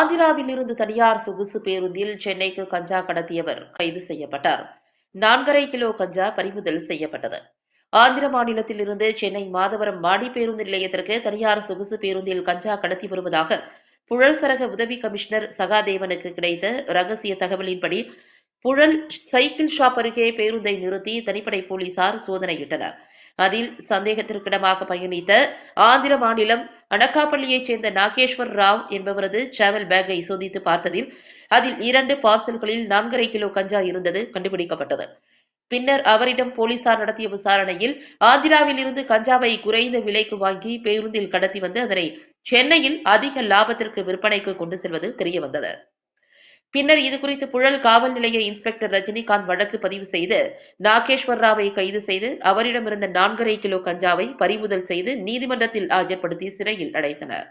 ஆந்திராவில் இருந்து தனியார் சொகுசு பேருந்தில் சென்னைக்கு கஞ்சா கடத்தியவர் கைது செய்யப்பட்டார். 4.5 கிலோ கஞ்சா பறிமுதல் செய்யப்பட்டது. ஆந்திர மாநிலத்தில் இருந்து சென்னை மாதவரம் மாடி பேருந்து நிலையத்திற்கு தனியார் சொகுசு பேருந்தில் கஞ்சா கடத்தி வருவதாக புழல் சரக உதவி கமிஷனர் சகாதேவனுக்கு கிடைத்த ரகசிய தகவலின்படி புழல் சைக்கிள் ஷாப் அருகே பேருந்தை நிறுத்தி தனிப்படை போலீசார் சோதனையிட்டனர். அதில் சந்தேகத்திற்கிடமாக பயணித்த ஆந்திர மாநிலம் அனக்காப்பள்ளியைச் சேர்ந்த நாகேஸ்வர் ராவ் என்பவரது டிராவல் பேக்கை சோதித்து பார்த்ததில் அதில் 2 பார்சல்களில் 4.5 கிலோ கஞ்சா இருந்தது கண்டுபிடிக்கப்பட்டது. பின்னர் அவரிடம் போலீசார் நடத்திய விசாரணையில் ஆந்திராவில் இருந்து கஞ்சாவை குறைந்த விலைக்கு வாங்கி பேருந்தில் கடத்தி வந்து அதனை சென்னையில் அதிக லாபத்திற்கு விற்பனைக்கு கொண்டு செல்வது தெரியவந்தது. பின்னர் இதுகுறித்து புழல் காவல் நிலைய இன்ஸ்பெக்டர் ரஜினிகாந்த் வழக்கு பதிவு செய்து நாகேஸ்வர் ராவை கைது செய்து அவரிடமிருந்த 4.5 கிலோ கஞ்சாவை பறிமுதல் செய்து நீதிமன்றத்தில் ஆஜர்படுத்தி சிறையில் அடைத்தனர்.